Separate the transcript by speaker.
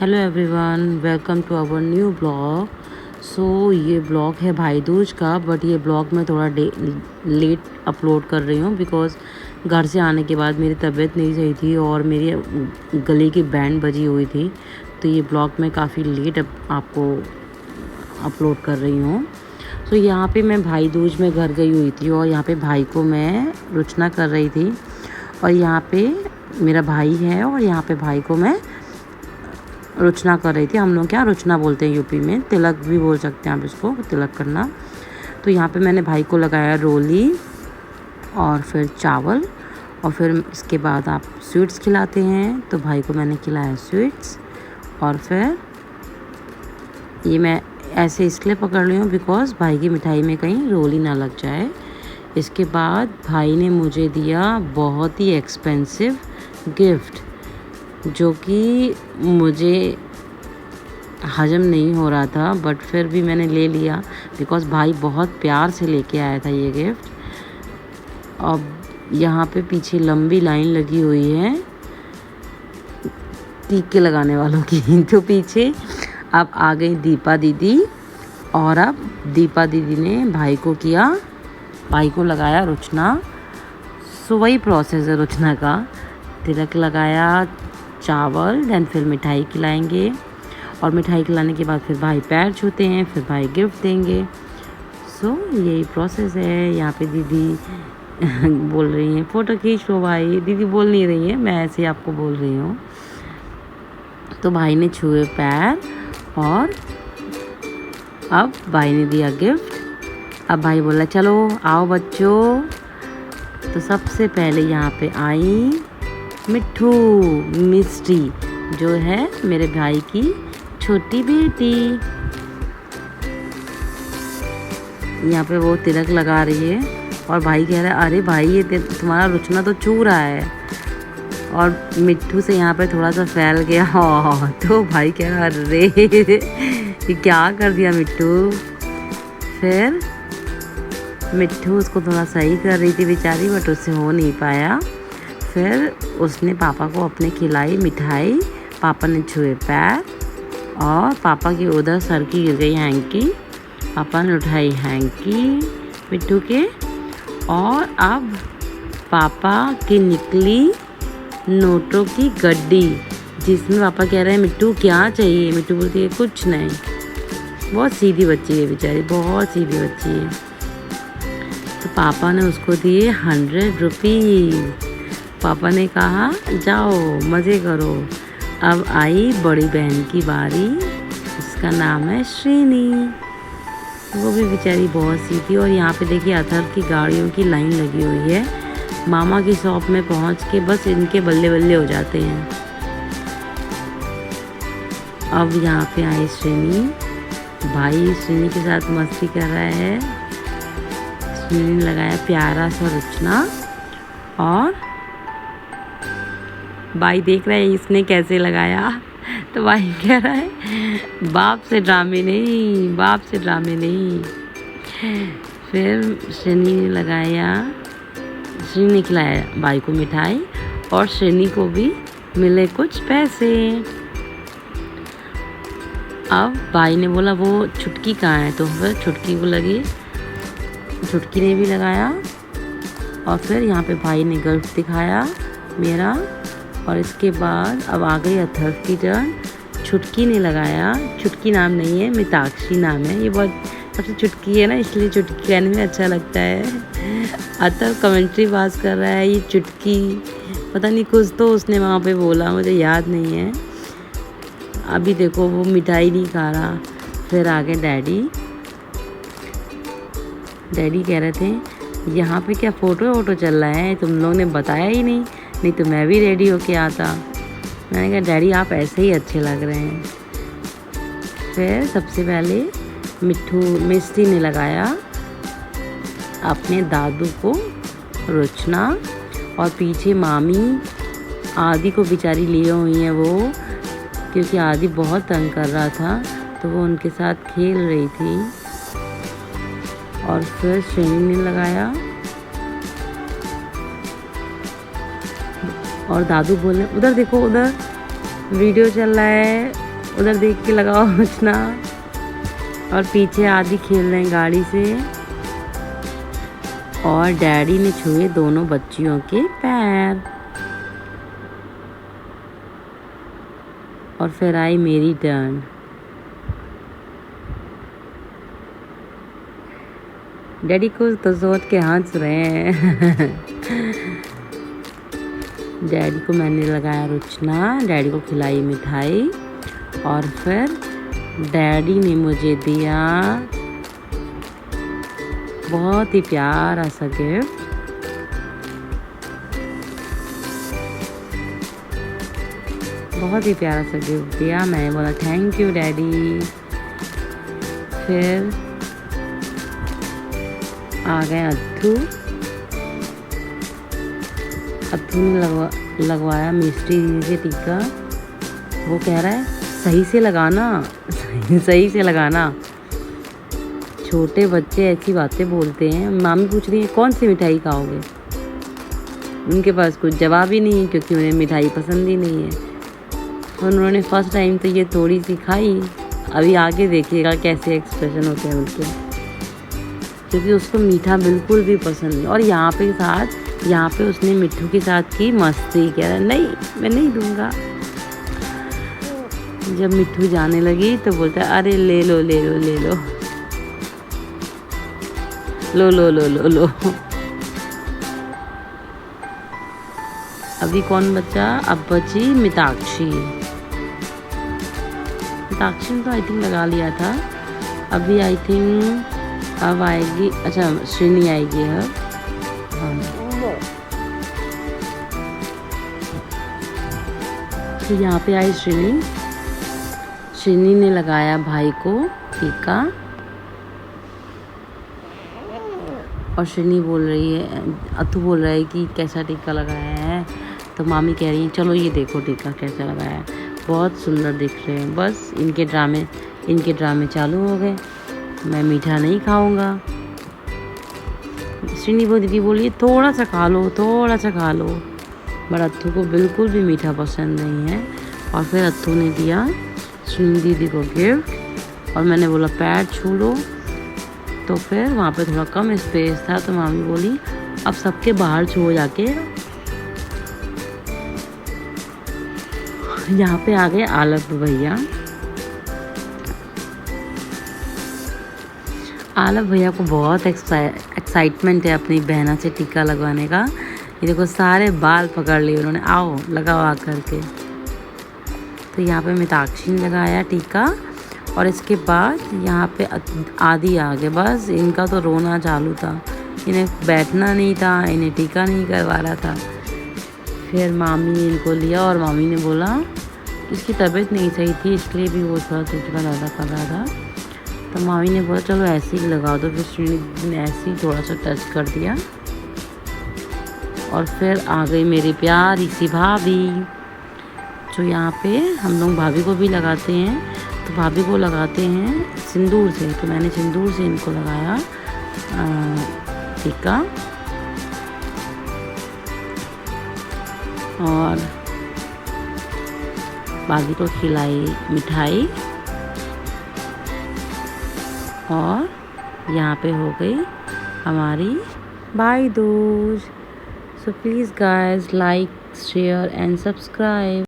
Speaker 1: Hello everyone, welcome to our new blog. ये blog है भाई दूज का, बट ये ब्लॉग मैं थोड़ा लेट अपलोड कर रही हूँ बिकॉज़ घर से आने के बाद मेरी तबीयत नहीं सही थी और मेरी गले की बैंड बजी हुई थी। तो ये ब्लॉग मैं काफ़ी लेट आपको अपलोड कर रही हूँ। यहाँ पे मैं भाई दूज में घर गई हुई थी और यहाँ पे भाई को मैं रुचना कर रही थी और यहाँ पे मेरा भाई है और यहाँ पे भाई को मैं रुचना कर रही थी। हम लोग क्या रुचना बोलते हैं यूपी में, तिलक भी बोल सकते हैं आप इसको, तिलक करना। तो यहाँ पे मैंने भाई को लगाया रोली और फिर चावल और फिर इसके बाद आप स्वीट्स खिलाते हैं, तो भाई को मैंने खिलाया स्वीट्स। और फिर ये मैं ऐसे इसलिए पकड़ रही हूँ बिकॉज़ भाई की मिठाई में कहीं रोली ना लग जाए। इसके बाद भाई ने मुझे दिया बहुत ही एक्सपेंसिव गिफ्ट जो कि मुझे हजम नहीं हो रहा था, बट फिर भी मैंने ले लिया बिकॉज़ भाई बहुत प्यार से लेके आया था ये गिफ्ट। अब यहाँ पे पीछे लंबी लाइन लगी हुई है टीके लगाने वालों की तो पीछे अब आ गई दीपा दीदी और अब दीपा दीदी ने भाई को लगाया रुचना। वही प्रोसेस है रुचना का, तिलक लगाया, चावल, देन फिर मिठाई खिलाएंगे और मिठाई खिलाने के बाद फिर भाई पैर छूते हैं, फिर भाई गिफ्ट देंगे। यही प्रोसेस है। यहाँ पे दीदी बोल रही हैं फ़ोटो खींच लो भाई। दीदी बोल नहीं रही है, मैं ऐसे ही आपको बोल रही हूँ। तो भाई ने छुए पैर और अब भाई ने दिया गिफ्ट। अब भाई बोला चलो आओ बच्चों। तो सबसे पहले यहाँ पे आई मिट्ठू मिस्टी, जो है मेरे भाई की छोटी बेटी। यहाँ पे वो तिलक लगा रही है और भाई कह रहा है अरे भाई ये तुम्हारा रुचना तो चू रहा है, और मिट्ठू से यहाँ पे थोड़ा सा फैल गया। तो भाई कह रहा अरे ये क्या कर दिया मिट्ठू। फिर मिट्ठू उसको थोड़ा सही कर रही थी बेचारी, बट उससे हो नहीं पाया। फिर उसने पापा को अपने खिलाई मिठाई, पापा ने छुए पैर और पापा की उधर सर की गिर गई हैंकी। पापा ने उठाई हैंकी मिट्ठू के और अब पापा की निकली नोटों की गड्डी, जिसमें पापा कह रहे हैं मिट्ठू क्या चाहिए। मिट्ठू बोलती है कुछ नहीं। बहुत सीधी बच्ची है बेचारी, बहुत सीधी बच्ची है। तो पापा ने उसको दिए 100 रुपीज़। पापा ने कहा जाओ मज़े करो। अब आई बड़ी बहन की बारी, उसका नाम है श्रीनी। वो भी बेचारी बहुत सी थी। और यहाँ पे देखिए अथर की गाड़ियों की लाइन लगी हुई है। मामा की शॉप में पहुँच के बस इनके बल्ले बल्ले हो जाते हैं। अब यहाँ पे आई श्रीनी, भाई श्रीनी के साथ मस्ती कर रहा है। श्रीनी ने लगाया प्यारा सा रुचना और भाई देख रहा है इसने कैसे लगाया। तो भाई कह रहा है बाप से ड्रामे नहीं, बाप से ड्रामे नहीं। फिर श्रेणी ने लगाया, श्रेणी ने खिलाया भाई को मिठाई और श्रेणी को भी मिले कुछ पैसे। अब भाई ने बोला वो छुटकी कहाँ है, तो फिर छुटकी को लगी, छुटकी ने भी लगाया। और फिर यहाँ पे भाई ने गिफ्ट दिखाया मेरा। और इसके बाद अब आ गई अथर्व की टर्न। छुटकी ने लगाया, छुटकी नाम नहीं है, मिताक्षी नाम है। ये बहुत सबसे चुटकी है ना, इसलिए चुटकी कहने में अच्छा लगता है। अथर्व कमेंट्री पास कर रहा है, ये चुटकी पता नहीं कुछ तो उसने वहाँ पे बोला, मुझे याद नहीं है। अभी देखो वो मिठाई नहीं खा रहा। फिर आ गए डैडी। डैडी कह रहे थे यहाँ पे क्या फ़ोटो चल रहा है, तुम लोग ने बताया ही नहीं तो मैं भी रेडी होके आता। मैंने कहा डैडी आप ऐसे ही अच्छे लग रहे हैं। फिर सबसे पहले मिस्टी ने लगाया अपने दादू को रुचना, और पीछे मामी आदि को बेचारी लिए हुई हैं वो, क्योंकि आदि बहुत तंग कर रहा था तो वो उनके साथ खेल रही थी। और फिर श्रेणी ने लगाया और दादू बोले उधर देखो, उधर वीडियो चल रहा है। उधर देख के लगाओ सोचना। और पीछे आदि खेल रहे हैं गाड़ी से। और डैडी ने छुए दोनों बच्चियों के पैर। और फिर आई मेरी टर्न। डैडी को तो सोच के हंस रहे हैं। डैडी को मैंने लगाया रुचना, डैडी को खिलाई मिठाई। और फिर डैडी ने मुझे दिया बहुत ही प्यारा सा गिफ्ट। बहुत ही प्यारा सा गिफ्ट दिया। मैंने बोला थैंक यू डैडी। फिर आ गए अत्थू। अत्थू ने लगवाया मिस्ट्री से टीका। वो कह रहा है सही से लगाना, सही से लगाना। छोटे बच्चे ऐसी बातें बोलते हैं। मामी पूछ रही है कौन सी मिठाई खाओगे। उनके पास कुछ जवाब ही नहीं है क्योंकि उन्हें मिठाई पसंद ही नहीं है। उन्होंने फर्स्ट टाइम तो ये थोड़ी सी खाई। अभी आगे देखिएगा कैसे एक्सप्रेशन होते हैं उनके, क्योंकि उसको मीठा बिल्कुल भी पसंद नहीं। और यहाँ पे उसने मिट्ठू के साथ की मस्ती। कह रहा नहीं मैं नहीं दूंगा। जब मिट्ठू जाने लगी तो बोलता है अरे ले लो ले लो ले लो लो लो लो लो लो। अभी कौन बचा? अब बची मिताक्षी। मिताक्षी ने तो आई थिंक लगा लिया था। अभी आई थिंक अब आएगी, अच्छा श्रीनी आएगी अब। हाँ तो यहाँ पे आई श्रीनी। श्रीनी ने लगाया भाई को टीका। और श्रीनी बोल रही है, अत्थू बोल रहा है कि कैसा टीका लगाया है। तो मामी कह रही है चलो ये देखो टीका कैसा लगाया है, बहुत सुंदर दिख रहे हैं। बस इनके ड्रामे चालू हो गए। मैं मीठा नहीं खाऊंगा। श्रीनी वो दीदी बोली थोड़ा सा खा लो, थोड़ा सा खा लो। बट अत्थू को बिल्कुल भी मीठा पसंद नहीं है। और फिर अत्थू ने दिया श्रीनी दीदी को गिफ्ट। और मैंने बोला पैर छू लो। तो फिर वहाँ पे थोड़ा कम स्पेस था तो मामी बोली अब सबके बाहर छो जाके। यहाँ पे आ गए आलफ भैया। आलफ भैया को बहुत एक्साइटमेंट है अपनी बहना से टीका लगवाने का। ये देखो सारे बाल पकड़ लिए उन्होंने, आओ लगाओ आ करके। तो यहाँ पे मिताक्षी ने लगाया टीका। और इसके बाद यहाँ पे आदि आ गए। बस इनका तो रोना चालू था। इन्हें बैठना नहीं था, इन्हें टीका नहीं करवा रहा था। फिर मामी ने इनको लिया और मामी ने बोला इसकी तबीयत नहीं सही थी इसलिए भी वो थोड़ा चिड़चिड़ा ज़्यादा कर रहा था। तो मामी ने बोला चलो ऐसे ही लगा दो। फिर श्रीनी ने ऐसे ही थोड़ा सा टच कर दिया। और फिर आ गई मेरी प्यारी सी भाभी। जो यहाँ पे हम लोग भाभी को भी लगाते हैं। तो भाभी को लगाते हैं सिंदूर से। तो मैंने सिंदूर से इनको लगाया टीका। और भाभी को खिलाई मिठाई। और यहाँ पे हो गई हमारी भाई Dooj. So please guys like share and subscribe.